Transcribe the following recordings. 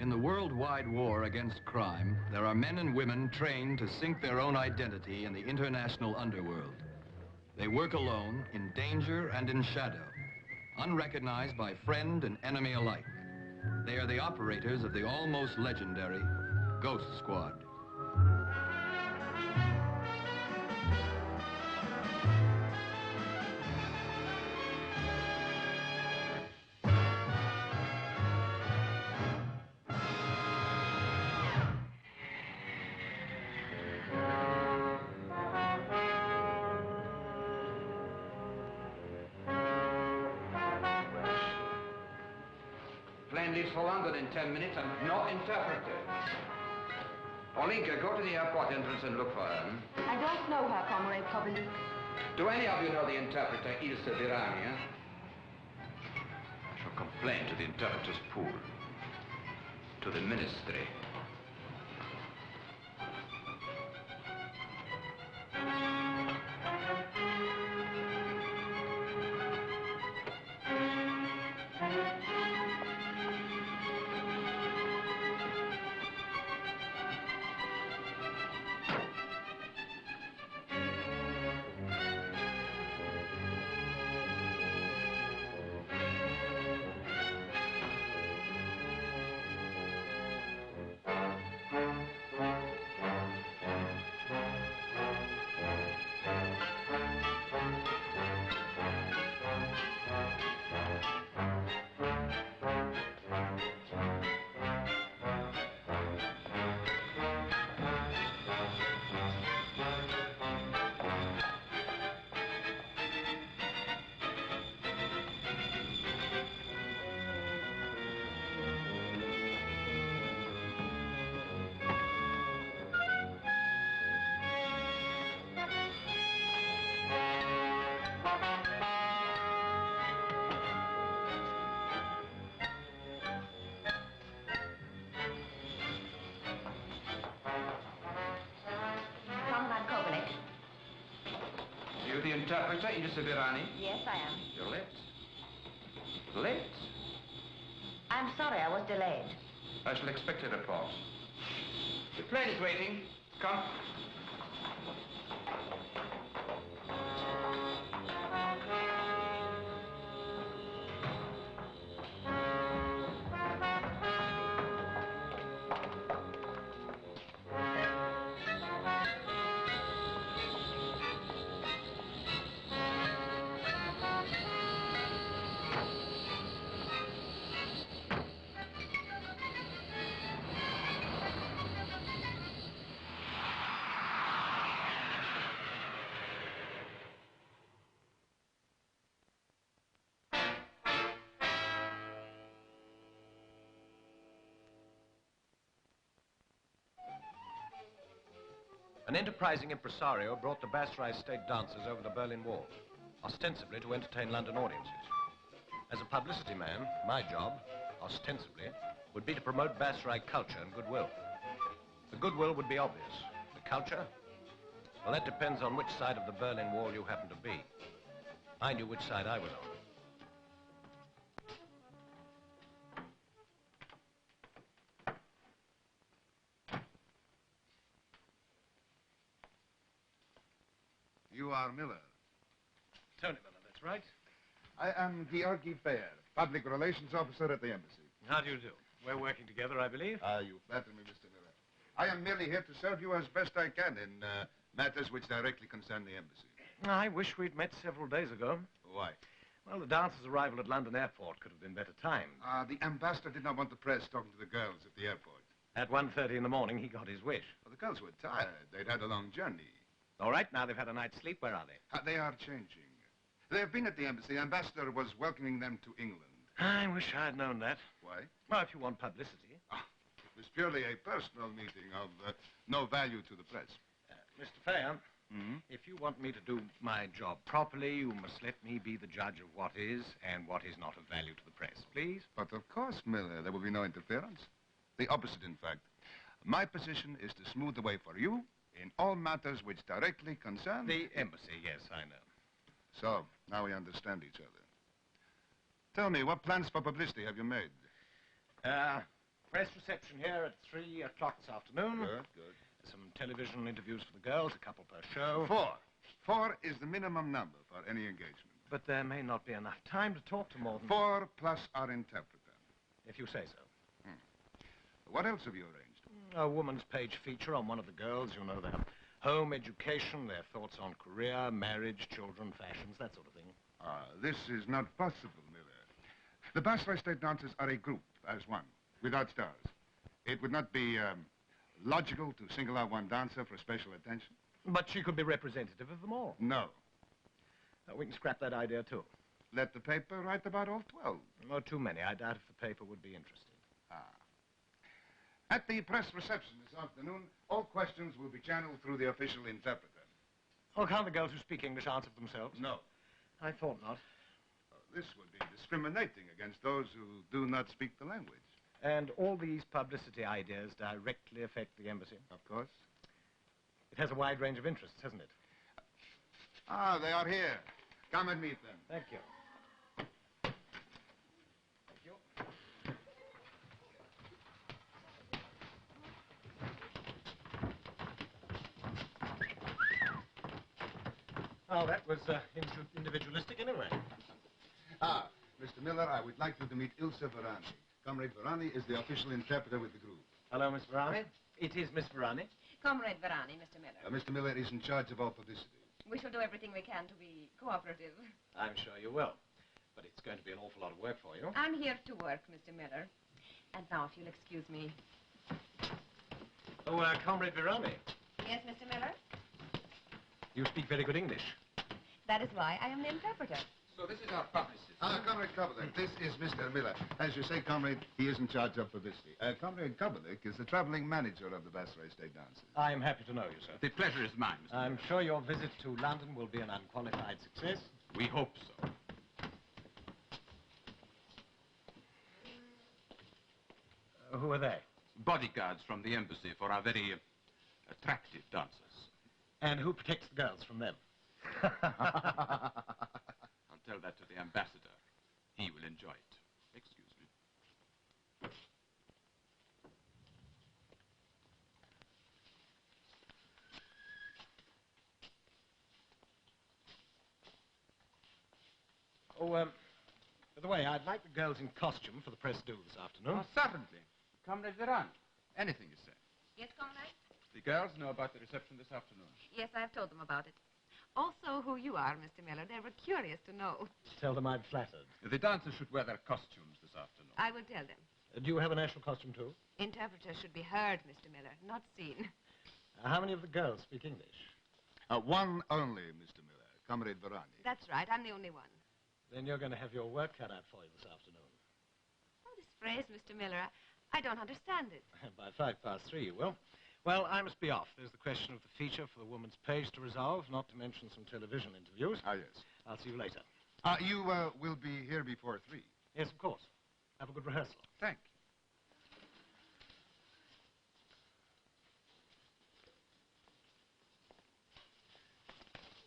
In the worldwide war against crime, there are men and women trained to sink their own identity in the international underworld. They work alone, in danger and in shadow, unrecognized by friend and enemy alike. They are the operators of the almost legendary Ghost Squad. Plane leaves for London in 10 minutes and no interpreter. Olinka, go to the airport entrance and look for her. I don't know her, Comrade Kobelik. Do any of you know the interpreter, Ilse Virania? I shall complain to the interpreter's pool. To the ministry. The interpreter, Ilse Virani? Yes, I am. You're late. Late? I'm sorry I was delayed. I shall expect a report. The plane is waiting. Come. An enterprising impresario brought the Basrai state dancers over the Berlin Wall, ostensibly to entertain London audiences. As a publicity man, my job, ostensibly, would be to promote Basrai culture and goodwill. The goodwill would be obvious. The culture? Well, that depends on which side of the Berlin Wall you happen to be. I knew which side I was on. You are Miller. Tony Miller, that's right. I am Georgi Baer, public relations officer at the embassy. How do you do? We're working together, I believe. You flatter me, Mr. Miller. I am merely here to serve you as best I can in matters which directly concern the embassy. I wish we'd met several days ago. Why? Well, the dancer's arrival at London Airport could have been better timed. The ambassador did not want the press talking to the girls at the airport. At 1:30 in the morning, he got his wish. Well, the girls were tired. They'd had a long journey. All right, now they've had a night's sleep. Where are they? They are changing. They have been at the embassy. The ambassador was welcoming them to England. I wish I'd known that. Why? Well, if you want publicity. It was purely a personal meeting of no value to the press. Mr. Fair, if you want me to do my job properly, you must let me be the judge of what is and what is not of value to the press, please. But of course, Miller, there will be no interference. The opposite, in fact. My position is to smooth the way for you in all matters which directly concern... The embassy, yes, I know. So, now we understand each other. Tell me, what plans for publicity have you made? Well, Press reception here at 3 o'clock this afternoon. Good, good. Some television interviews for the girls, a couple per show. 4. 4 is the minimum number for any engagement. But there may not be enough time to talk to more than... 4 plus our interpreter. If you say so. What else have you arranged? A woman's page feature on one of the girls. You know, their home, education, their thoughts on career, marriage, children, fashions, that sort of thing. This is not possible, Miller. The Basra State dancers are a group, as one, without stars. It would not be logical to single out one dancer for special attention. But she could be representative of them all. No. We can scrap that idea, too. Let the paper write about all 12. No, too many. I doubt if the paper would be interested. At the press reception this afternoon, all questions will be channeled through the official interpreter. Oh, can't the girls who speak English answer for themselves? No. I thought not. This would be discriminating against those who do not speak the language. And all these publicity ideas directly affect the embassy? Of course. It has a wide range of interests, hasn't it? They are here. Come and meet them. Thank you. Oh, that was individualistic anyway. Mr. Miller, I would like you to meet Ilse Varani. Comrade Varani is the official interpreter with the group. Hello, Miss Varani. It is Miss Varani. Comrade Varani, Mr. Miller. Mr. Miller is in charge of all publicity. We shall do everything we can to be cooperative. I'm sure you will. But it's going to be an awful lot of work for you. I'm here to work, Mr. Miller. And now, if you'll excuse me. Oh, Comrade Varani. Yes, Mr. Miller? You speak very good English. That is why I am the interpreter. So this is our publicist. Comrade Kobelik, this is Mr. Miller. As you say, Comrade, he is in charge of publicity. Comrade Kobelik is the traveling manager of the Basra State Dancers. I am happy to know you, sir. The pleasure is mine, Mr. I'm Miller. sure your visit to London will be an unqualified success. We hope so. Who are they? Bodyguards from the embassy for our very attractive dancers. And who protects the girls from them? I'll tell that to the ambassador. He will enjoy it. Excuse me. Oh, by the way, I'd like the girls in costume for the press do this afternoon. Oh, certainly. Comrade Veran, anything you say. Yes, Comrade? The girls know about the reception this afternoon. Yes, I've told them about it. Also who you are, Mr. Miller. They were curious to know. Tell them I'm flattered. The dancers should wear their costumes this afternoon. I will tell them. Do you have a national costume, too? Interpreters should be heard, Mr. Miller, not seen. How many of the girls speak English? One only, Mr. Miller. Comrade Varani. That's right. I'm the only one. Then you're going to have your work cut out for you this afternoon. Oh, this phrase, Mr. Miller, I don't understand it. By 3:05, you will. Well, I must be off. There's the question of the feature for the woman's page to resolve, not to mention some television interviews. Yes. I'll see you later. You will be here before 3. Yes, of course. Have a good rehearsal. Thank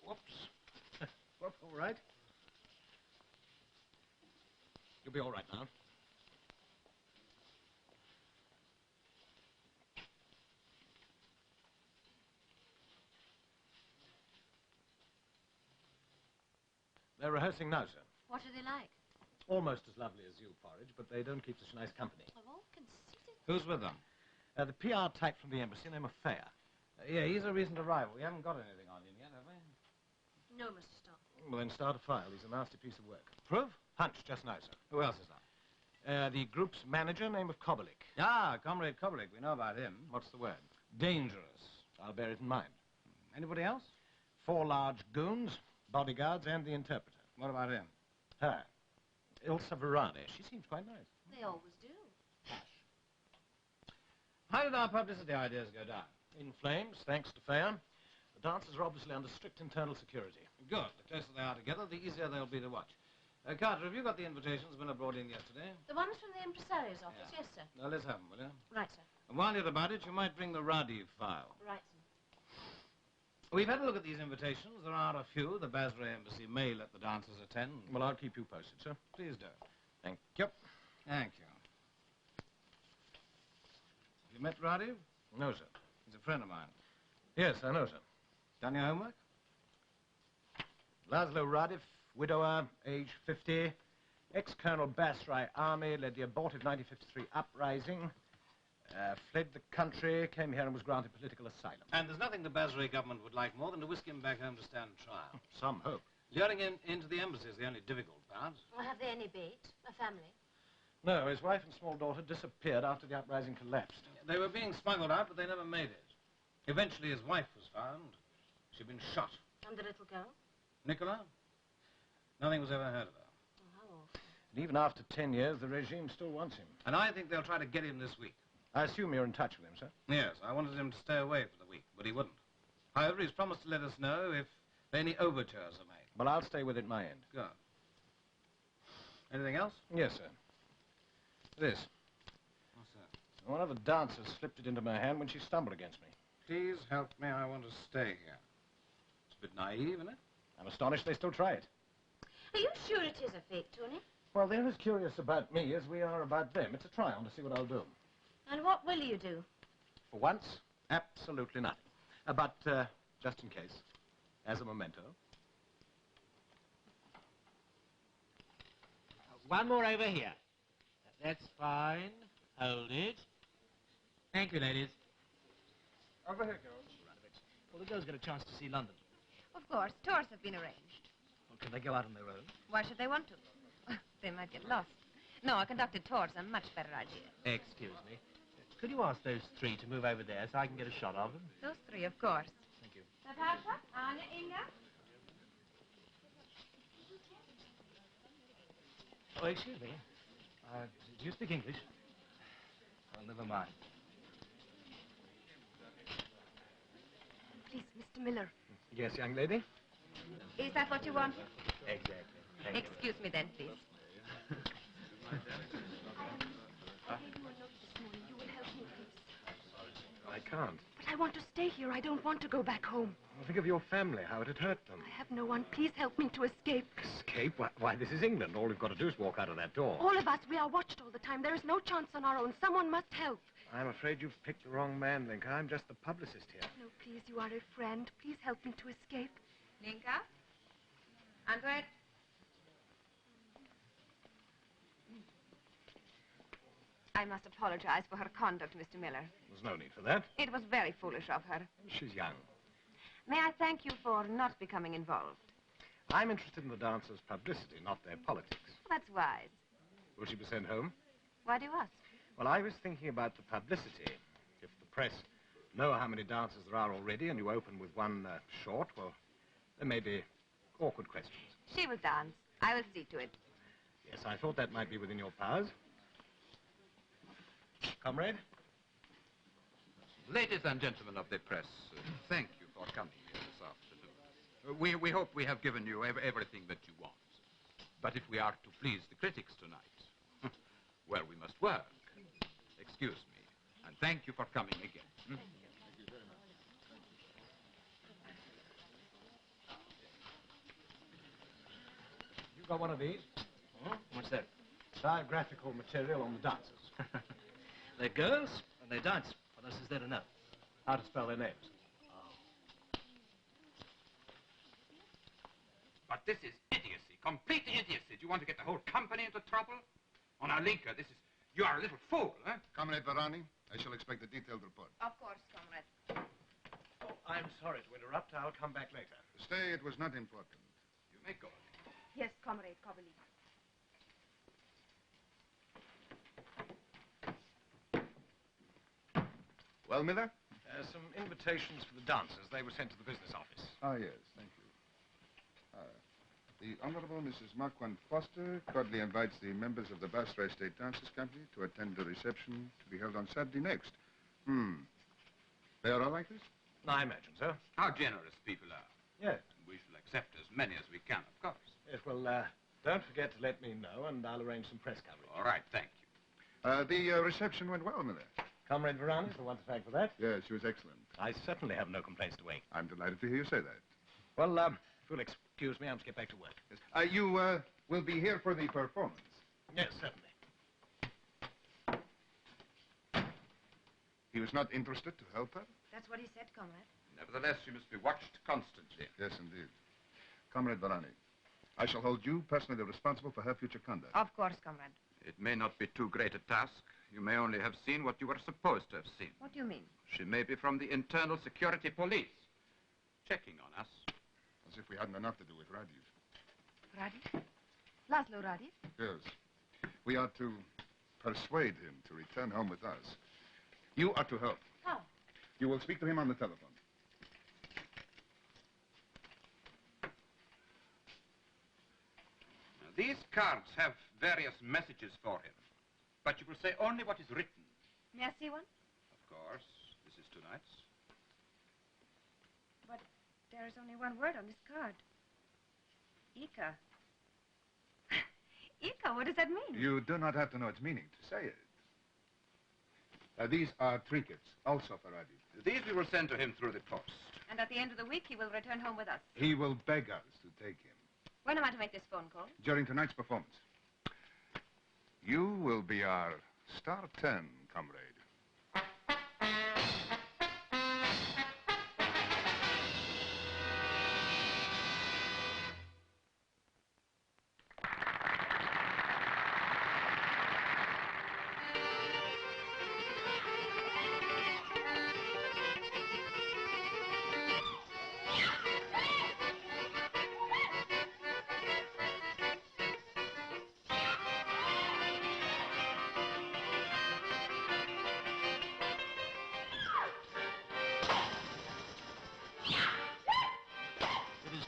you. Whoops. Whoop, all right. You'll be all right now. They're rehearsing now, sir. What are they like? Almost as lovely as you, Porridge, but they don't keep such nice company. They're all conceited. Who's with them? The PR type from the embassy, named Fair. Yeah, he's a recent arrival. We haven't got anything on him yet, have we? No, Mr. Stark. Well, then start a file. He's a nasty piece of work. Proof? Hunch, just now, sir. Who else is there? The group's manager, name of Kobelik. Comrade Kobelik. We know about him. What's the word? Dangerous. I'll bear it in mind. Anybody else? 4 large goons, bodyguards, and the interpreter. What about him? Her. Ilse Varani. She seems quite nice. They always do. How did our publicity ideas go down? In flames, thanks to Fair. The dancers are obviously under strict internal security. Good. The closer they are together, the easier they'll be to watch. Carter, have you got the invitations Miller brought in yesterday? The ones from the impresario's office, Yeah. yes, sir. Now, let's have them, will you? Right, sir. And while you're about it, you might bring the Radi file. Right, sir. We've had a look at these invitations. There are a few the Basra Embassy may let the dancers attend. Well, I'll keep you posted, sir. Please do. Thank you. Thank you. You met Radiv? No, sir. He's a friend of mine. Yes, I know, sir. Done your homework? Laszlo Radiv, widower, age 50, ex-colonel Basrai Army, led the abortive 1953 uprising, fled the country, came here and was granted political asylum. And there's nothing the Basrai government would like more than to whisk him back home to stand trial. Some hope. Luring him into the embassy is the only difficult part. Well, have they any bait? A family? No, his wife and small daughter disappeared after the uprising collapsed. They were being smuggled out, but they never made it. Eventually, his wife was found. She'd been shot. And the little girl? Nicola? Nothing was ever heard of her. Oh, how awful. And even after 10 years, the regime still wants him. And I think they'll try to get him this week. I assume you're in touch with him, sir? Yes, I wanted him to stay away for the week, but he wouldn't. However, he's promised to let us know if any overtures are made. Well, I'll stay with it my end. Good. Anything else? Yes, sir. This. What's that? One of the dancers slipped it into my hand when she stumbled against me. Please help me. I want to stay here. It's a bit naive, isn't it? I'm astonished they still try it. Are you sure it is a fake, Tony? Well, they're as curious about me as we are about them. It's a try-on to see what I'll do. And what will you do? For once, absolutely nothing. But, just in case, as a memento. One more over here. That's fine. Hold it. Thank you, ladies. Over here, girls. Well, the girls get a chance to see London. Of course, tours have been arranged. Well, can they go out on their own? Why should they want to? They might get lost. No, a conducted tour's a much better idea. Excuse me. Could you ask those three to move over there so I can get a shot of them? Those three, of course. Thank you. Natasha, Anya, Inga. Oh, excuse me. Do you speak English? Oh, never mind. Please, Mr. Miller. Yes, young lady? Is that what you wanted? Exactly. Thank you. Excuse me then, please. I can't. But I want to stay here. I don't want to go back home. Well, think of your family, how it had hurt them. I have no one. Please help me to escape. Escape? Why, this is England. All we've got to do is walk out of that door. All of us, we are watched all the time. There is no chance on our own. Someone must help. I'm afraid you've picked the wrong man, Linka. I'm just the publicist here. No, please, you are a friend. Please help me to escape. Linka? Andret? I must apologize for her conduct, Mr. Miller. There's no need for that. It was very foolish of her. She's young. May I thank you for not becoming involved? I'm interested in the dancers' publicity, not their politics. That's wise. Will she be sent home? Why do you ask? Well, I was thinking about the publicity. If the press know how many dancers there are already and you open with one short, well, there may be awkward questions. She will dance. I will see to it. Yes, I thought that might be within your powers. Comrade? Ladies and gentlemen of the press, thank you for coming here this afternoon. We hope we have given you everything that you want. But if we are to please the critics tonight, well, we must work. Excuse me, and thank you for coming again. Thank you very much. You got one of these? What's that? Biographical material on the dancers. They're girls and they dance. What else is there to know? How to spell their names. But this is idiocy, complete idiocy. Do you want to get the whole company into trouble? Oh, now, Linka, you are a little fool, huh? Comrade Varani, I shall expect a detailed report. Of course, comrade. Oh, I'm sorry to interrupt. I'll come back later. Stay, it was not important. You may go. Yes, Comrade Kovaly. Well, Miller? Some invitations for the dancers. They were sent to the business office. Ah, yes, thank you. The Honorable Mrs. Marquand Foster cordially invites the members of the Basra State Dancers Company to attend the reception to be held on Saturday next. They are all like this? I imagine so. How generous people are. Yes. We shall accept as many as we can, of course. Yes, well, don't forget to let me know, and I'll arrange some press coverage. All right, thank you. The reception went well, Miller. Comrade Varane is the one to thank for that. Yes, she was excellent. I certainly have no complaints to make. I'm delighted to hear you say that. Well, if you'll excuse me, I must get back to work. Yes. You will be here for the performance. Yes, certainly. is not interested to help her? That's what he said, comrade. Nevertheless, she must be watched constantly. Yes, indeed. Comrade Varani, I shall hold you personally responsible for her future conduct. Of course, comrade. It may not be too great a task. You may only have seen what you were supposed to have seen. What do you mean? She may be from the Internal Security Police, checking on us. As if we hadn't enough to do with Rajiv. Rajiv? Laszlo Rajiv? Yes. We are to persuade him to return home with us. You are to help. How? You will speak to him on the telephone. Now, these cards have various messages for him, but you will say only what is written. May I see one? Of course. This is tonight's. But there is only one word on this card. Ika. Ika, what does that mean? You do not have to know its meaning to say it. These are trinkets, also for Rajiv. These we will send to him through the post. And at the end of the week, he will return home with us. He will beg us to take him. When am I to make this phone call? During tonight's performance. You will be our star 10, comrade.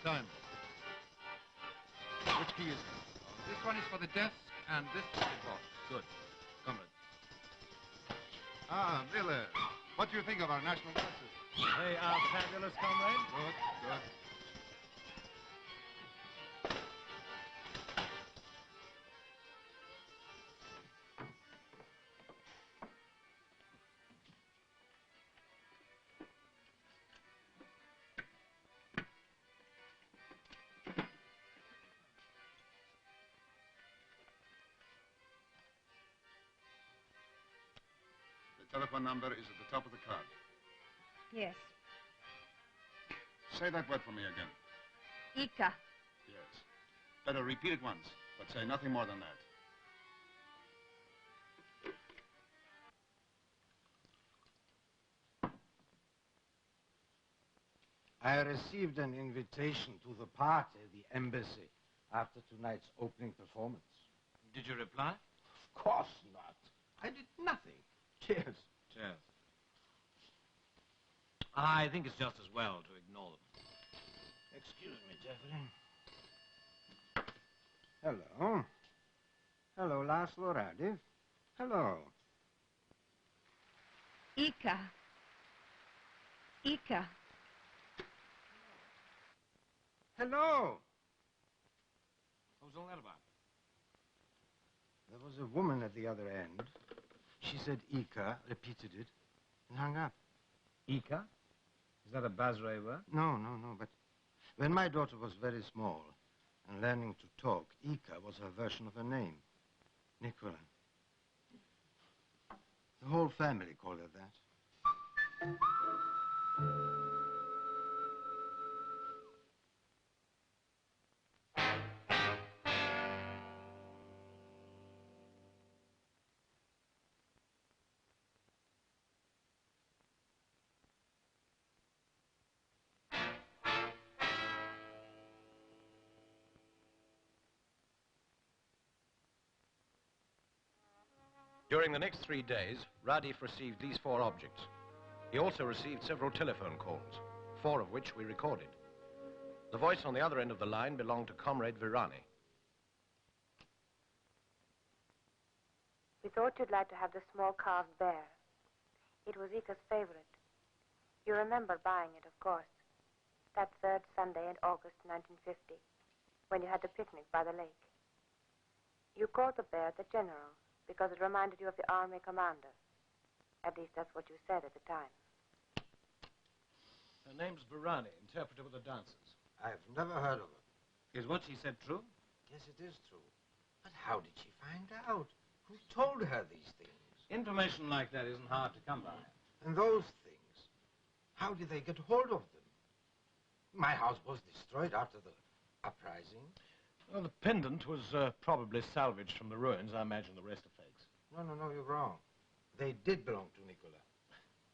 Time. Which key is it? This one is for the desk, and this is the box. Good. Comrade. Ah, Miller. What do you think of our national dances? They are fabulous, comrade. Good, good. The telephone number is at the top of the card. Yes. Say that word for me again. Ika. Yes. Better repeat it once, but say nothing more than that. I received an invitation to the party, the embassy, after tonight's opening performance. Did you reply? Of course not. I did nothing. Cheers. Cheers. I think it's just as well to ignore them. Excuse me, Jeffrey. Hello. Hello, Laszlo Rajiv. Hello. Ika. Ika. Hello. What was all that about? There was a woman at the other end. She said Ika, repeated it, and hung up. Ika? Is that a Basray word? No, but when my daughter was very small and learning to talk, Ika was her version of her name, Nicola. The whole family call her that. During the next 3 days, Radif received these 4 objects. He also received several telephone calls, 4 of which we recorded. The voice on the other end of the line belonged to Comrade Virani. We thought you'd like to have the small carved bear. It was Ika's favorite. You remember buying it, of course. That third Sunday in August 1950, when you had the picnic by the lake. You called the bear the General, because it reminded you of the army commander. At least that's what you said at the time. Her name's Virani, interpreter with the dancers. I've never heard of her. Is what she said true? Yes, it is true. But how did she find out? Who told her these things? Information like that isn't hard to come by. And those things, how did they get hold of them? My house was destroyed after the uprising. Well, the pendant was probably salvaged from the ruins. I imagine the rest are fakes. No, you're wrong. They did belong to Nicola.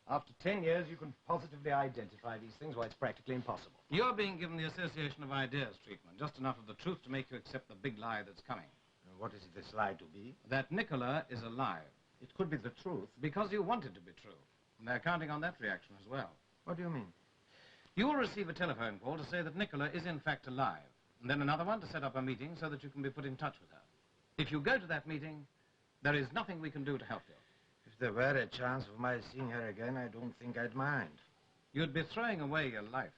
After 10 years, you can positively identify these things. Why, it's practically impossible. You're being given the association of ideas treatment, just enough of the truth to make you accept the big lie that's coming. And what is this lie to be? That Nicola is alive. It could be the truth. Because you want it to be true. And they're counting on that reaction as well. What do you mean? You will receive a telephone call to say that Nicola is in fact alive. And then another one to set up a meeting so that you can be put in touch with her. If you go to that meeting, there is nothing we can do to help you. If there were a chance of my seeing her again, I don't think I'd mind. You'd be throwing away your life.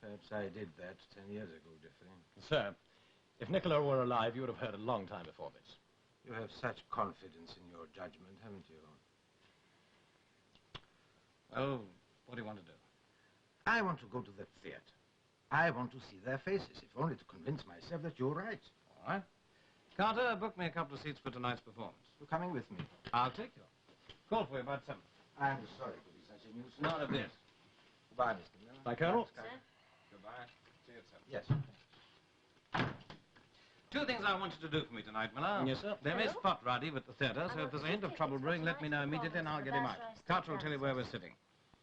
Perhaps I did that 10 years ago, Difflin. Sir, if Nicola were alive, you would have heard a long time before this. You have such confidence in your judgment, haven't you? Well, what do you want to do? I want to go to the theater. I want to see their faces, if only to convince myself that you're right. All right. Carter, book me a couple of seats for tonight's performance. You're coming with me. I'll take you. Call for you about 7. I'm sorry to be such a nuisance. None of this. Goodbye, Mr. Miller. Bye, Colonel. Sir? Goodbye. See you at 7. Yes. 2 things I want you to do for me tonight, Miller. Yes, sir. They may Hello? spot Roddy at the theater, so if there's a hint of trouble brewing, let me know immediately and I'll get him out. Carter will tell you where we're sitting.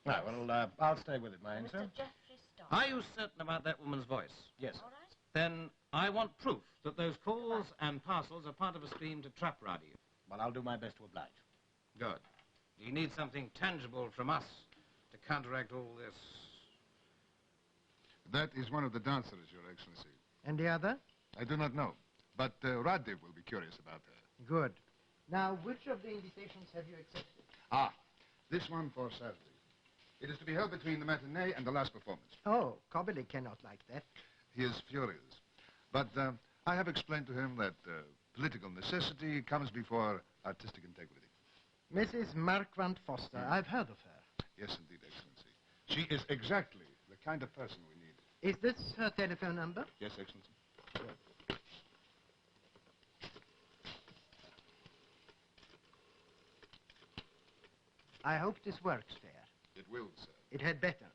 Right, well, I'll stay with it, mind, sir. Mr. Jeffrey Starr. Are you certain about that woman's voice? Yes. All right. Then I want proof that those calls and parcels are part of a scheme to trap Roddy. Well, I'll do my best to oblige. Good. You need something tangible from us to counteract all this. That is one of the dancers, Your Excellency. And the other? I do not know, but Radde will be curious about her. Good. Now, which of the invitations have you accepted? Ah, this one for Saturday. It is to be held between the matinee and the last performance. Oh, Cobbly cannot like that. He is furious. But I have explained to him that political necessity comes before artistic integrity. Mrs. Marquand Foster, I've heard of her. Yes, indeed, Excellency. She is exactly the kind of person we need. Is this her telephone number? Yes, Excellency. I hope this works fair. It will, sir. It had better.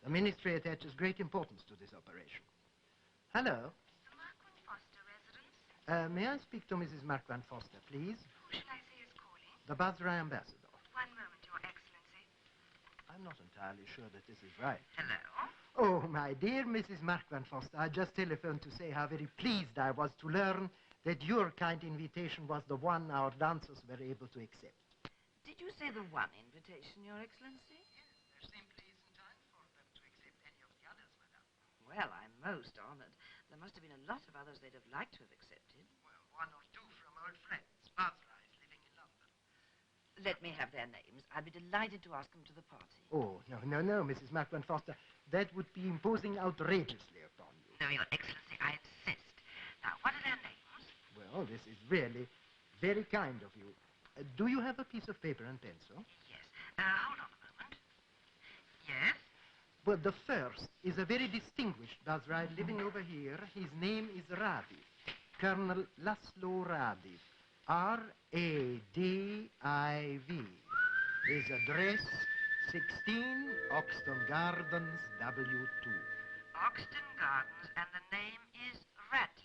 The ministry attaches great importance to this operation. Hello. The Marquand Foster residence? May I speak to Mrs. Marquand Foster, please? Who shall I say is calling? The Basra ambassador. One moment, Your Excellency. I'm not entirely sure that this is right. Hello? Oh, my dear Mrs. Marquand Foster, I just telephoned to say how very pleased I was to learn that your kind invitation was the one our dancers were able to accept. Did you say the one invitation, Your Excellency? Yes, there simply isn't time for them to accept any of the others, madame. Well, I'm most honored. There must have been a lot of others they'd have liked to have accepted. Well, 1 or 2 from old friends. Mazurka is living in London. Let me have their names. I'd be delighted to ask them to the party. Oh, no, Mrs. Marquand Foster. That would be imposing outrageously upon you. No, Your Excellency, I insist. Now, what are their names? Well, this is really very kind of you. Do you have a piece of paper and pencil? Yes. Hold on a moment. Yes? Well, the first is a very distinguished Basra living over here. His name is Radi. Colonel Laszlo Radi. R-A-D-I-V. His address, 16 Oxton Gardens, W2. Oxton Gardens, and the name is Ratliff.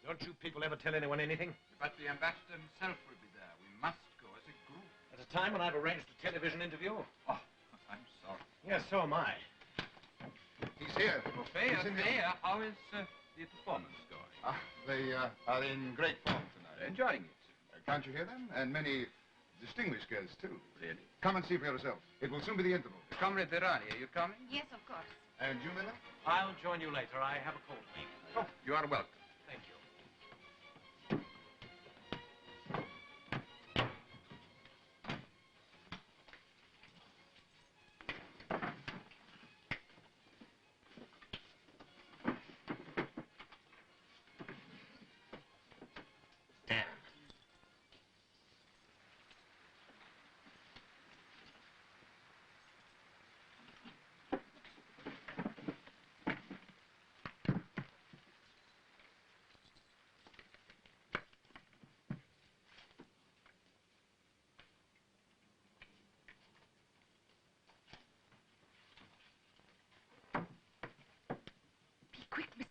Don't you people ever tell anyone anything? But the ambassador himself will be there. We must go as a group. At a time when I've arranged a television interview? Oh, I'm sorry. Yes, so am I. He's here. Fair, He's in fair. How is the performance going? They are in great form tonight. Enjoying it. Can't you hear them? And many distinguished guests, too. Really? Come and see for yourself. It will soon be the interval. Comrade Virani, are you coming? Yes, of course. And you, Miller? I'll join you later. I have a call to make. Oh, you are welcome. Thank you.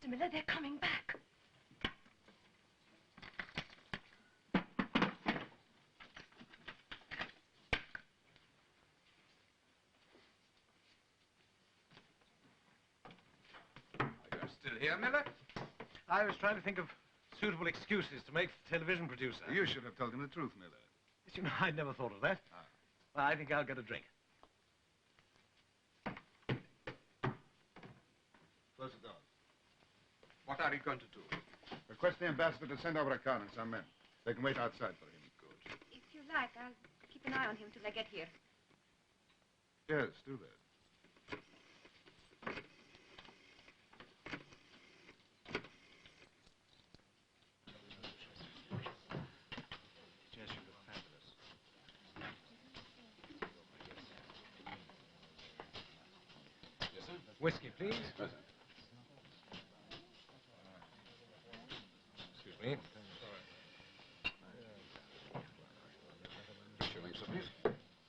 Mr. Miller, they're coming back. You're still here, Miller? I was trying to think of suitable excuses to make for the television producer. You should have told him the truth, Miller. Yes, you know, I never thought of that. Well, I think I'll get a drink. Close the door. What are you going to do? Request the ambassador to send over a car and some men. They can wait outside for him. Good. If you like, I'll keep an eye on him till I get here. Yes, do that. Jess, you look fabulous. Yes, sir? Whiskey, please. Yes, sir. Excuse me. Shillings, sir, please.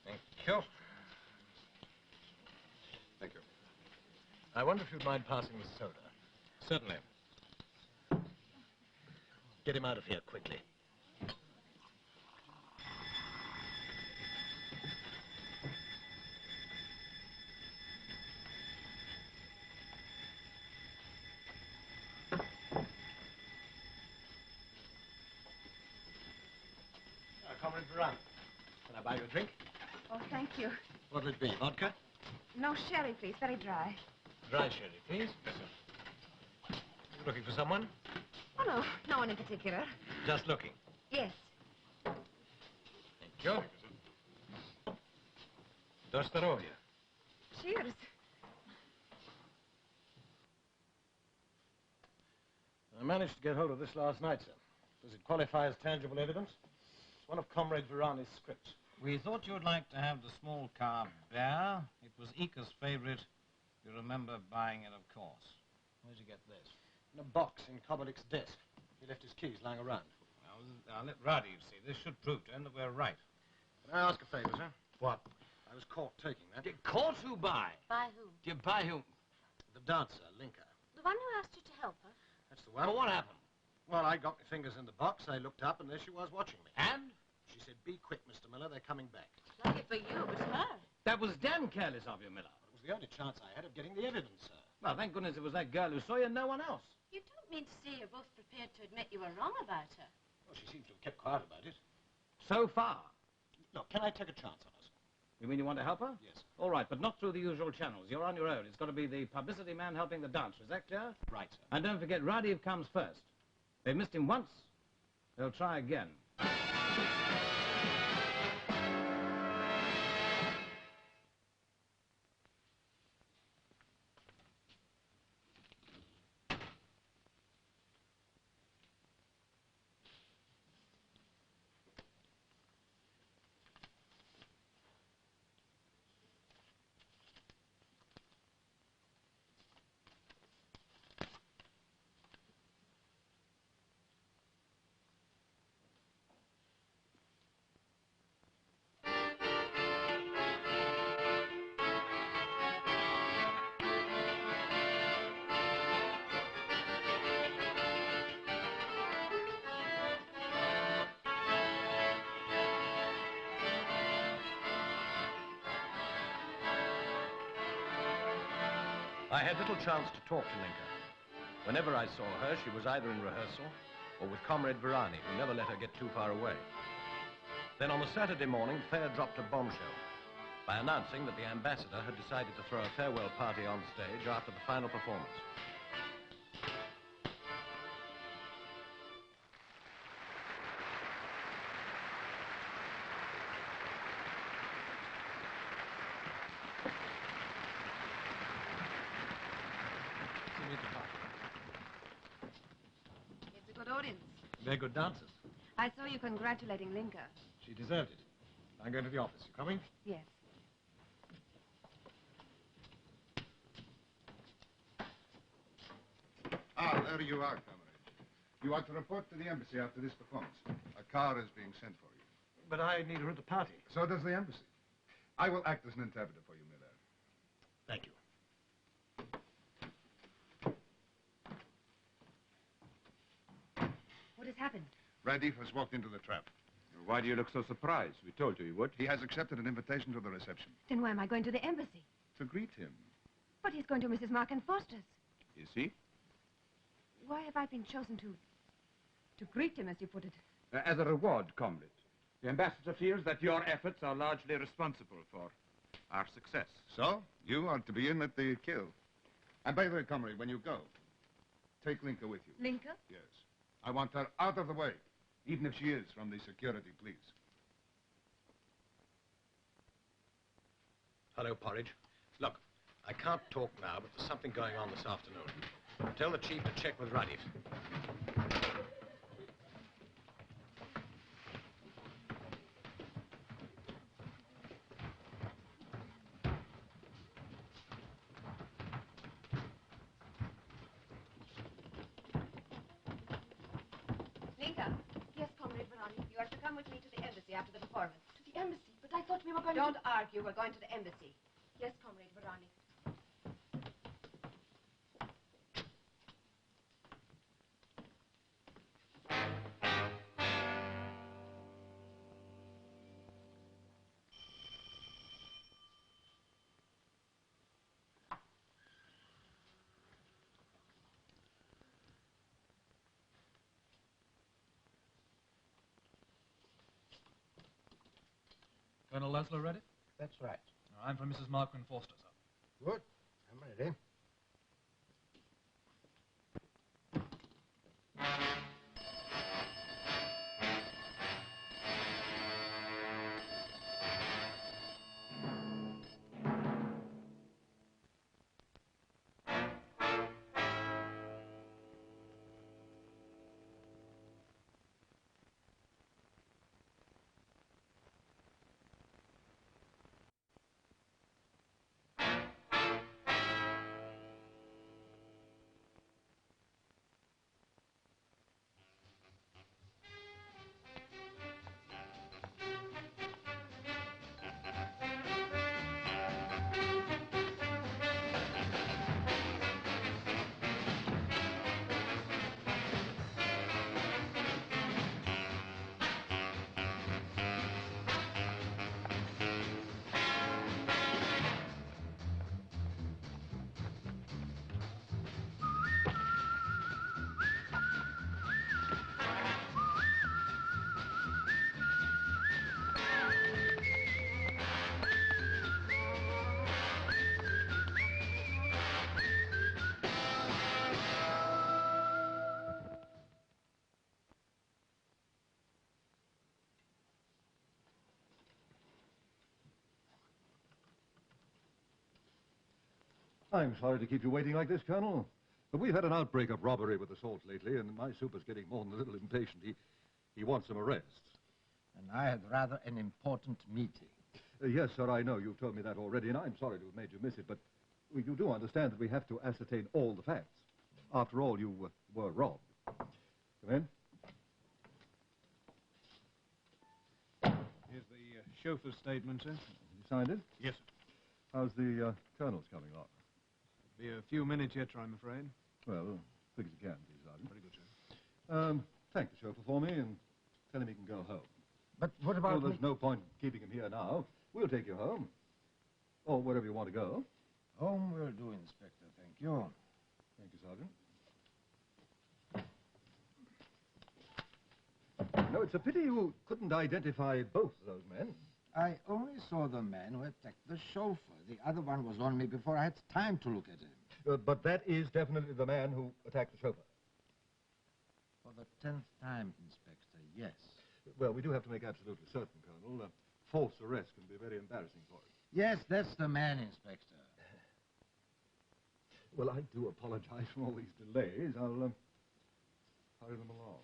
Thank you. Thank you. I wonder if you'd mind passing the soda. Certainly. Get him out of here quickly. Comrade Varane, can I buy you a drink? Oh, thank you. What'll it be, vodka? No sherry, please. Very dry. Dry sherry, please. Yes, sir. Looking for someone? Oh, no. No one in particular. Just looking. Yes. Thank you. Do здоровья. Cheers. I managed to get hold of this last night, sir. Does it qualify as tangible evidence? It's one of Comrade Varane's scripts. We thought you'd like to have the small car Bear. It was Ika's favorite. You remember buying it, of course. Where'd you get this? In a box in Kobelik's desk. He left his keys lying around. Well, I'll let Ruddy see. This should prove to him that we're right. Can I ask a favor, sir? What? I was caught taking that. Caught who by? By who? You by who? The dancer, Linka. The one who asked you to help her? That's the one. Well, what happened? Well, I got my fingers in the box. I looked up, and there she was watching me. And? She said, "Be quick, Mr. Miller. They're coming back." Lucky for you, it was her. That was damn careless of you, Miller. It was the only chance I had of getting the evidence, sir. Well, thank goodness it was that girl who saw you and no one else. You don't mean to say you're both prepared to admit you were wrong about her? Well, she seems to have kept quiet about it. So far. Look, can I take a chance on her, sir? You mean you want to help her? Yes, sir. All right, but not through the usual channels. You're on your own. It's got to be the publicity man helping the dancer. Is that clear? Right, sir. And don't forget, Radev comes first. They've missed him once. They'll try again. I had little chance to talk to Linka. Whenever I saw her, she was either in rehearsal or with Comrade Varane, who never let her get too far away. Then on the Saturday morning, Thayer dropped a bombshell by announcing that the ambassador had decided to throw a farewell party on stage after the final performance. It's a good audience. They're good dancers. I saw you congratulating Linka. She deserved it. I'm going to the office. You coming? Yes. Ah, there you are, comrade. You are to report to the embassy after this performance. A car is being sent for you. But I need her at the party. So does the embassy. I will act as an interpreter for you, Miller. Thank you. happened? Radif has walked into the trap. Why do you look so surprised? We told you he would. He has accepted an invitation to the reception. Then why am I going to the embassy? To greet him. But he's going to Mrs. Markham Foster's. Is he? Why have I been chosen to greet him, as you put it? As a reward, comrade. The ambassador feels that your efforts are largely responsible for our success. So, you are to be in at the kill. And by the way, comrade, when you go, take Linka with you. Linka? Yes. I want her out of the way, even if she is from the security police. Hello, Porridge. Look, I can't talk now, but there's something going on this afternoon. Tell the chief to check with Radif. Linka? Yes, Comrade Veroni. You are to come with me to the embassy after the performance. To the embassy, but I thought we were going Don't to... argue. We're going to the embassy. Yes, Comrade Veroni. Colonel Laszlo ready? That's right. I'm from Mrs. Markham Foster, sir. Good. I'm ready. I'm sorry to keep you waiting like this, Colonel. But we've had an outbreak of robbery with assault lately, and my super's getting more than a little impatient. He wants some arrests. And I had rather an important meeting. Yes, sir, I know. You've told me that already, and I'm sorry to have made you miss it, but you do understand that we have to ascertain all the facts. After all, you were robbed. Come in. Here's the chauffeur's statement, sir. You signed it? Yes, sir. How's the colonel's coming along? Be a few minutes yet, I'm afraid. Well, quick as you can, please, Sergeant. Very good, sir. Thank the chauffeur for me and tell him he can go home. But what about... Well, there's no point keeping him here now. We'll take you home. Or wherever you want to go. Home will do, Inspector. Thank you. Thank you, Sergeant. No, it's a pity you couldn't identify both those men. I only saw the man who attacked the chauffeur. The other one was on me before I had time to look at him. But that is definitely the man who attacked the chauffeur. For the 10th time, Inspector, yes. Well, we do have to make absolutely certain, Colonel. False arrest can be very embarrassing for him. Yes, that's the man, Inspector. Well, I do apologize for all these delays. I'll hurry them along.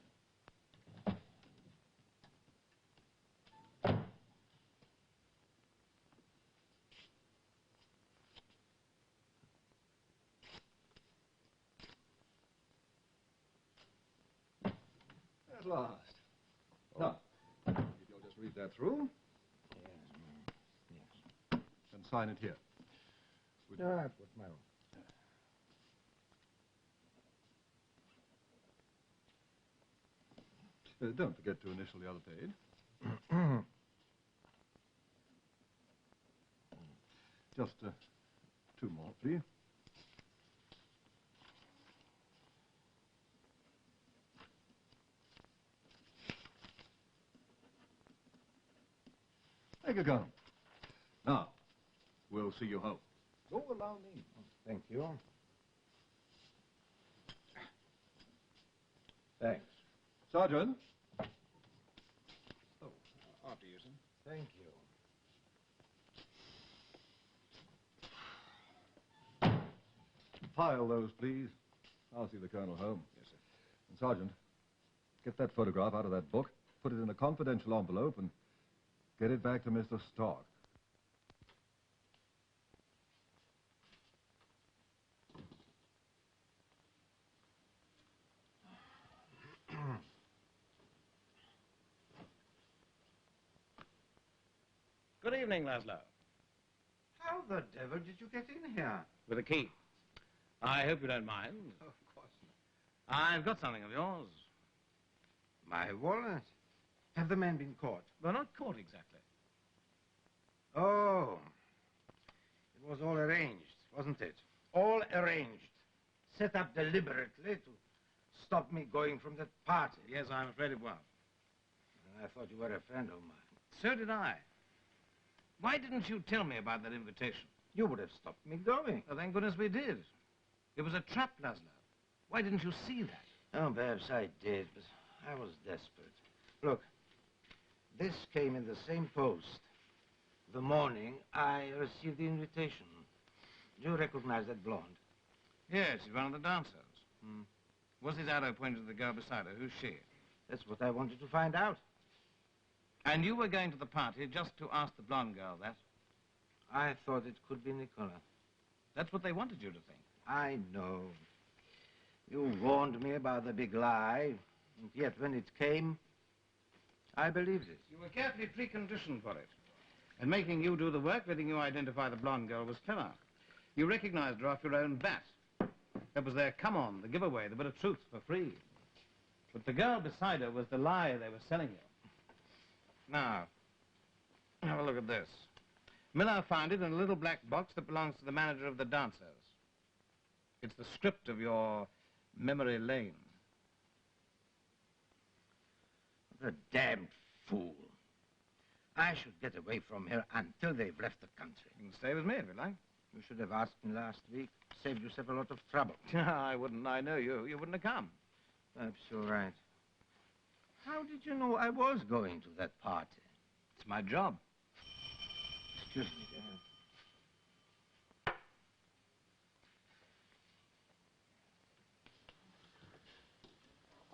At last. Now, if you'll just read that through. Yes. And sign it here. No, I've got my own. Don't forget to initial the other page. Just 2 more, please. Thank you, Colonel. Now, we'll see you home. Oh, allow me. Thank you. Thanks. Sergeant. Oh, after you, sir. Thank you. File those, please. I'll see the Colonel home. Yes, sir. And, Sergeant, get that photograph out of that book, put it in a confidential envelope, and get it back to Mr. Stark. Good evening, Laszlo. How the devil did you get in here? With a key. I hope you don't mind. Of course not. I've got something of yours. My wallet. Have the men been caught? Well, not caught exactly. Oh. It was all arranged, wasn't it? All arranged. Set up deliberately to stop me going from that party. Yes, I'm afraid it was. I thought you were a friend of mine. So did I. Why didn't you tell me about that invitation? You would have stopped me going. Oh, thank goodness we did. It was a trap, Laszlo. Why didn't you see that? Oh, perhaps I did, but I was desperate. Look, this came in the same post. The morning I received the invitation. Do you recognize that blonde? Yes, she's one of the dancers. What's his arrow pointed to the girl beside her? Who's she? That's what I wanted to find out. And you were going to the party just to ask the blonde girl that? I thought it could be Nicola. That's what they wanted you to think. I know. You warned me about the big lie, and yet when it came, I believed it. You were carefully preconditioned for it. And making you do the work, letting you identify the blonde girl was clever. You recognized her off your own bat. That was their come on, the giveaway, the bit of truth for free. But the girl beside her was the lie they were selling you. Now, have a look at this. Miller found it in a little black box that belongs to the manager of the dancers. It's the script of your memory lane. The damned fool. I should get away from here until they've left the country. You can stay with me if you like. You should have asked me last week. Saved yourself a lot of trouble. I wouldn't. I know you. You wouldn't have come. Perhaps you're right. How did you know I was going to that party? It's my job. Excuse me, Dad.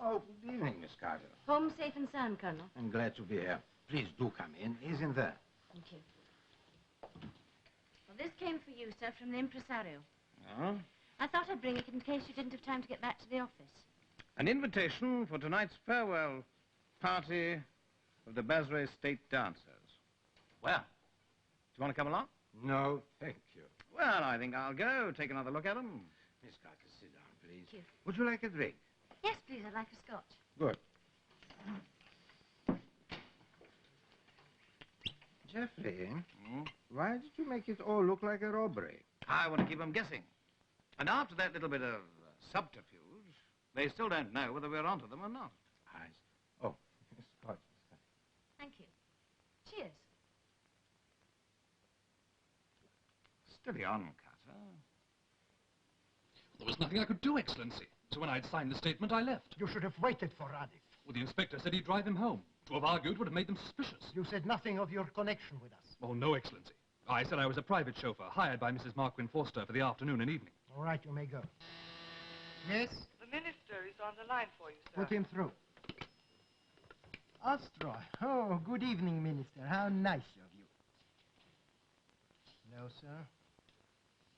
Oh, good evening, Miss Carter. Home safe and sound, Colonel. I'm glad to be here. Please do come in. He's in there. Thank you. Well, this came for you, sir, from the impresario. Oh? I thought I'd bring it in case you didn't have time to get back to the office. An invitation for tonight's farewell party of the Basra State Dancers. Well, do you want to come along? No, thank you. Well, I think I'll go. Take another look at them. Miss Carter, sit down, please. Thank you. Would you like a drink? Yes, please. I'd like a scotch. Good. Jeffrey, why did you make it all look like a robbery? I want to keep them guessing. And after that little bit of subterfuge, they still don't know whether we're onto them or not. Oh, scotch. Thank you. Cheers. Steady on, Carter. There was nothing I could do, Excellency. So when I'd signed the statement, I left. You should have waited for Radif. Well, the inspector said he'd drive him home. To have argued would have made them suspicious. You said nothing of your connection with us. Oh, no, Excellency. I said I was a private chauffeur, hired by Mrs. Marquin Forster for the afternoon and evening. All right, you may go. Yes? The minister is on the line for you, sir. Put him through. Ostroy. Oh, good evening, Minister. How nice of you. No, sir.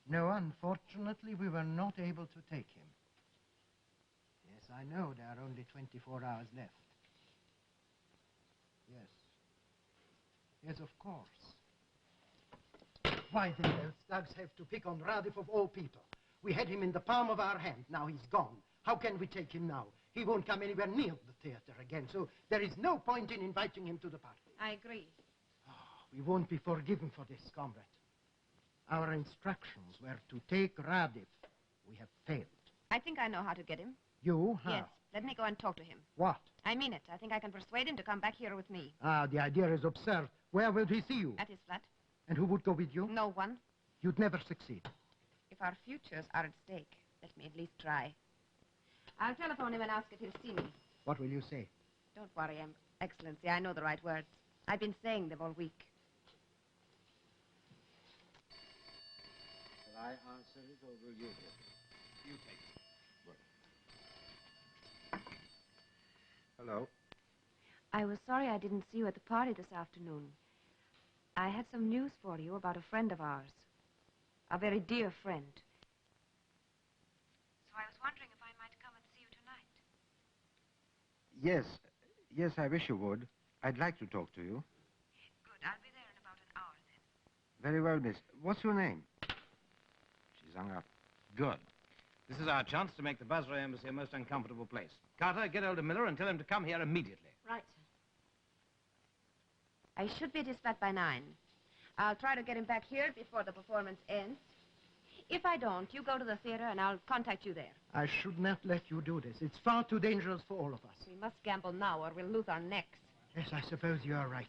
No, unfortunately, we were not able to take him. Yes, I know there are only 24 hours left. Yes. Yes, of course. Why did those thugs have to pick on Radif of all people? We had him in the palm of our hand. Now he's gone. How can we take him now? He won't come anywhere near the theater again, so there is no point in inviting him to the party. I agree. We won't be forgiven for this, comrade. Our instructions were to take Radif. We have failed. I think I know how to get him. You? How? Yes. Let me go and talk to him. What? I mean it. I think I can persuade him to come back here with me. The idea is absurd. Where will he see you? At his flat. And who would go with you? No one. You'd never succeed. If our futures are at stake, let me at least try. I'll telephone him and ask if he'll see me. What will you say? Don't worry, Excellency. I know the right words. I've been saying them all week. Shall I answer it, or will you do it? You take it. Hello. I was sorry I didn't see you at the party this afternoon. I had some news for you about a friend of ours. A very dear friend. So I was wondering if I might come and see you tonight. Yes, I wish you would. I'd like to talk to you. Good. I'll be there in about an hour then. Very well, miss. What's your name? She's hung up. Good. This is our chance to make the Basra Embassy a most uncomfortable place. Carter, get hold of Miller and tell him to come here immediately. Right. I should be at his flat by 9. I'll try to get him back here before the performance ends. If I don't, you go to the theater and I'll contact you there. I should not let you do this. It's far too dangerous for all of us. We must gamble now or we'll lose our necks. Yes, I suppose you're right.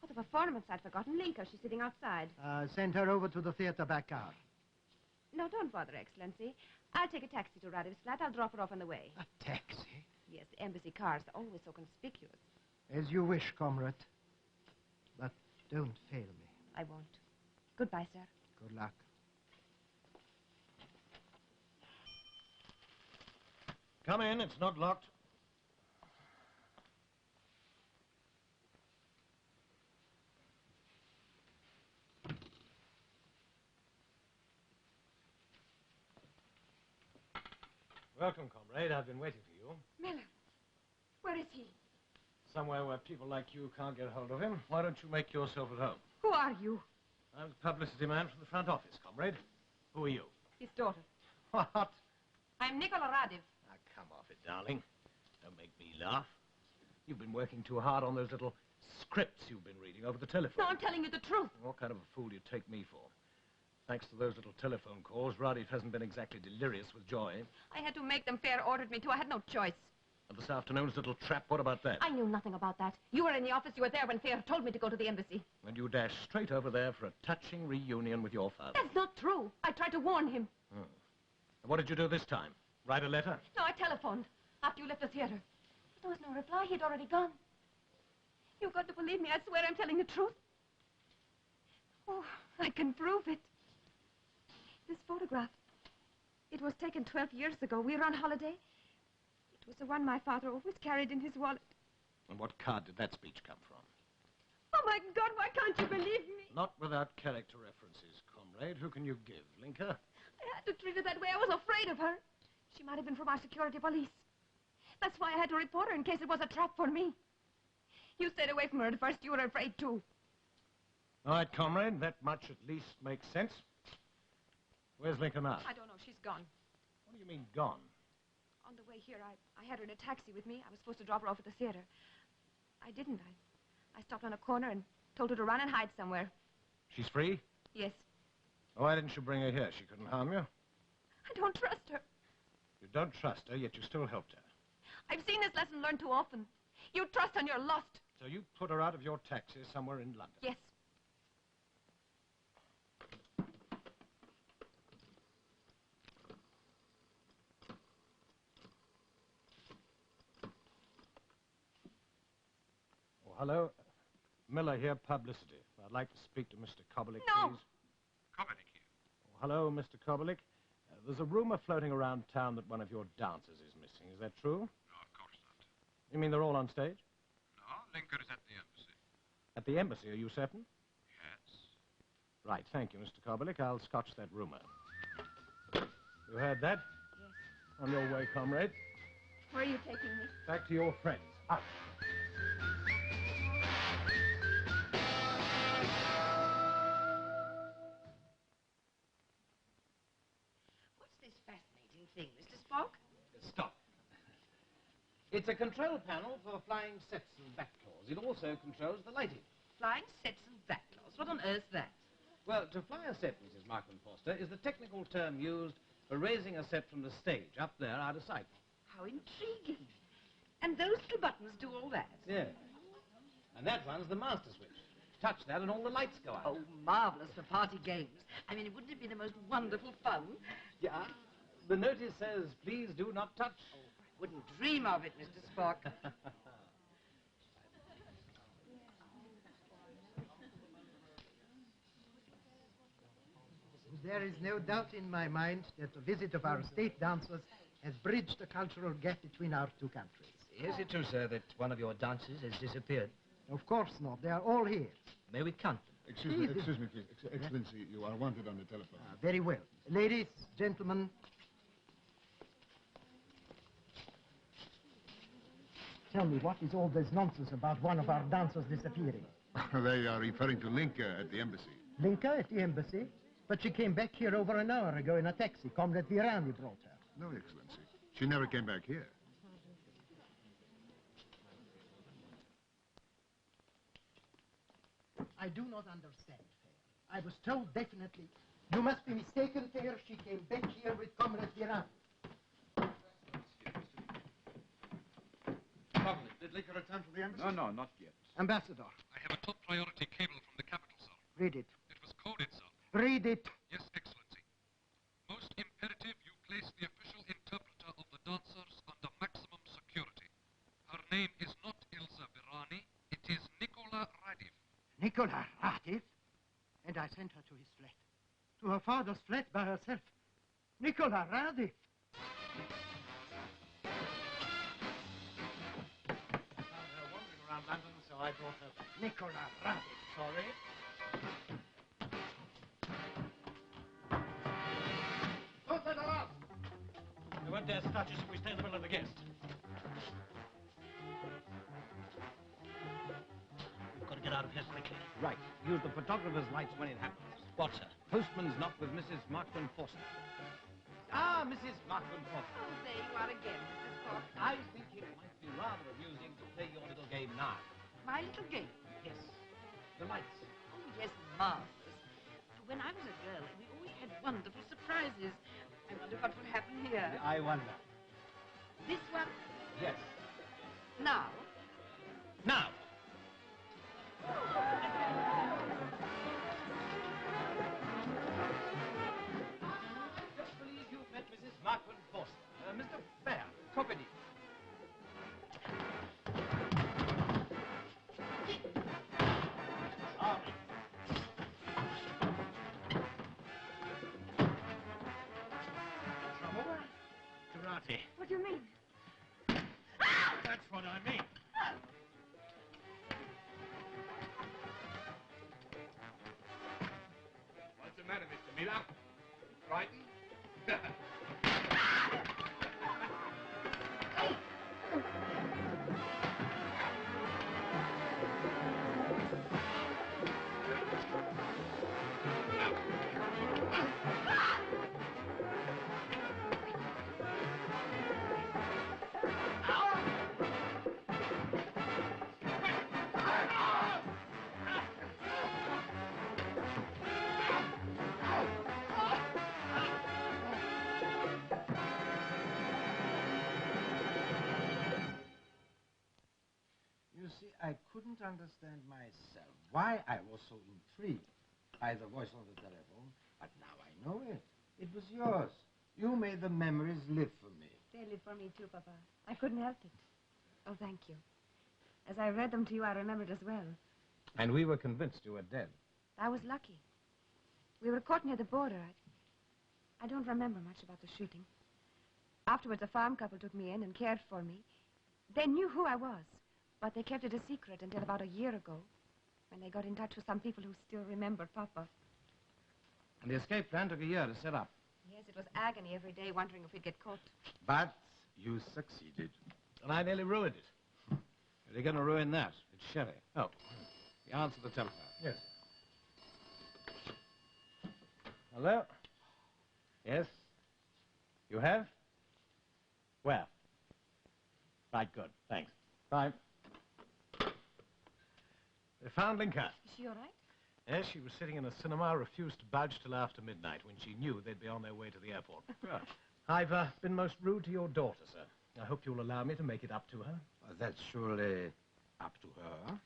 Oh, the performance. I'd forgotten Linka. She's sitting outside. Send her over to the theater by car. No, don't bother, Excellency. I'll take a taxi to Radiv's flat. I'll drop her off on the way. A taxi? Yes, the embassy cars are always so conspicuous. As you wish, comrade. But don't fail me. I won't. Goodbye, sir. Good luck. Come in, it's not locked. Welcome, comrade. I've been waiting for you. Miller, where is he? Somewhere where people like you can't get hold of him. Why don't you make yourself at home? Who are you? I'm the publicity man from the front office, comrade. Who are you? His daughter. What? I'm Nicola Radiv. Ah, come off it, darling. Don't make me laugh. You've been working too hard on those little scripts you've been reading over the telephone. No, I'm telling you the truth. What kind of a fool do you take me for? Thanks to those little telephone calls, Radif hasn't been exactly delirious with joy. I had to make them. Fair ordered me to. I had no choice. And this afternoon's little trap, what about that? I knew nothing about that. You were in the office. You were there when Fair told me to go to the embassy. And you dashed straight over there for a touching reunion with your father. That's not true. I tried to warn him. Hmm. And what did you do this time? Write a letter? No, I telephoned after you left the theater. But there was no reply. He'd already gone. You've got to believe me. I swear I'm telling the truth. Oh, I can prove it. This photograph. It was taken 12 years ago. We were on holiday. It was the one my father always carried in his wallet. And what card did that speech come from? Oh, my God, why can't you believe me? Not without character references, comrade. Who can you give? Linka? I had to treat her that way. I was afraid of her. She might have been from our security police. That's why I had to report her in case it was a trap for me. You stayed away from her at first. You were afraid, too. All right, comrade. That much at least makes sense. Where's Linka now? I don't know. She's gone. What do you mean, gone? On the way here, I had her in a taxi with me. I was supposed to drop her off at the theater. I didn't. I stopped on a corner and told her to run and hide somewhere. She's free? Yes. Why didn't you bring her here? She couldn't harm you? I don't trust her. You don't trust her, yet you still helped her. I've seen this lesson learned too often. You trust and you're lost. So you put her out of your taxi somewhere in London? Yes. Oh, hello. Miller here, publicity. I'd like to speak to Mr. Kobelik, No. please. Kobelik here. Oh, hello, Mr. Kobelik. There's a rumor floating around town that one of your dancers is missing. Is that true? No, of course not. You mean they're all on stage? No, Linker is at the embassy. At the embassy, are you certain? Yes. Right, thank you, Mr. Kobelik. I'll scotch that rumor. You heard that? Yes. On your way, comrade. Where are you taking me? Back to your friends. Up. What's this fascinating thing, Mr. Spock? Stop. It's a control panel for flying sets and back claws. It also controls the lighting. Flying sets and back claws? What on earth's that? Well, to fly a set, Mrs. Markman Foster, is the technical term used for raising a set from the stage, up there, out of sight. How intriguing. And those little buttons do all that? Yes. And that one's the master switch. Touch that and all the lights go out. Oh, marvellous for party games. I mean, wouldn't it be the most wonderful fun? Yeah. The notice says, please do not touch. Oh, I wouldn't dream of it, Mr. Spock. There is no doubt in my mind that the visit of our state dancers has bridged the cultural gap between our two countries. Is it true, sir, that one of your dancers has disappeared? Of course not. They are all here. May we count them? Excuse me, please. Excellency, you are wanted on the telephone. Very well. Ladies, gentlemen. Tell me, what is all this nonsense about one of our dancers disappearing? They are referring to Linka at the embassy. Linka at the embassy? But she came back here over an hour ago in a taxi. Comrade Virani brought her. No, Excellency. She never came back here. I do not understand, Fair. I was told definitely. You must be mistaken, Fair. She came back here with Comrade Virani. Comrade, did Linka return from the embassy? No, not yet. Ambassador. I have a top priority cable from the capital, sir. Read it. It was coded, sir. Read it. Yes, Excellency. Most imperative, you place the official interpreter of the dancers under maximum security. Her name is not Ilsa Virani. It is Nicola Radiv. Nicola Radiv? And I sent her to his flat. To her father's flat by herself. Nicola Radiv. I found her wandering around London, so I brought her back. Nicola Radiv. Sorry. Don't let her out. They won't dare touch us if we stay in the middle of the guest. We've got to get out of here quickly. Right. Use the photographer's lights when it happens. What, sir? Postman's knock with Mrs. Markman Foster. Ah, Mrs. Markman Foster. Oh, there you are again, Mr. Spock. I think it might be rather amusing to play your little game now. My little game? Yes. The lights. Oh, yes, marvellous. When I was a girl, we always had wonderful surprises. I wonder what will happen here. I wonder. This one? Yes. Now? Now! I just believe you've met Mrs. Markman Foster. Mr. Fair, company. Sorry. Trouble? Karate. What do you mean? That's what I mean. What's the matter, Mr. Miller? Frightened? You see, I couldn't understand myself why I was so intrigued by the voice on the telephone, but now I know it. It was yours. You made the memories live for me. They live for me too, Papa. I couldn't help it. Oh, thank you. As I read them to you, I remembered as well. And we were convinced you were dead. I was lucky. We were caught near the border. I don't remember much about the shooting. Afterwards, a farm couple took me in and cared for me. They knew who I was, but they kept it a secret until about a year ago, when they got in touch with some people who still remembered Papa. And the escape plan took a year to set up. Yes, it was agony every day, wondering if we'd get caught. But you succeeded. And I nearly ruined it. You're going to ruin that. It's sherry. Oh, the answer to the telephone. Yes. Hello? Yes? You have? Where? Right, good. Thanks. Bye. They found Linka. Is she all right? Yes, she was sitting in a cinema, refused to budge till after midnight when she knew they'd be on their way to the airport. I've been most rude to your daughter, sir. I hope you'll allow me to make it up to her. That's surely up to her.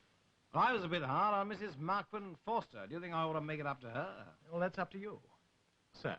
Well, I was a bit hard on Mrs. Markman Forster. Do you think I ought to make it up to her? Well, that's up to you. Sir.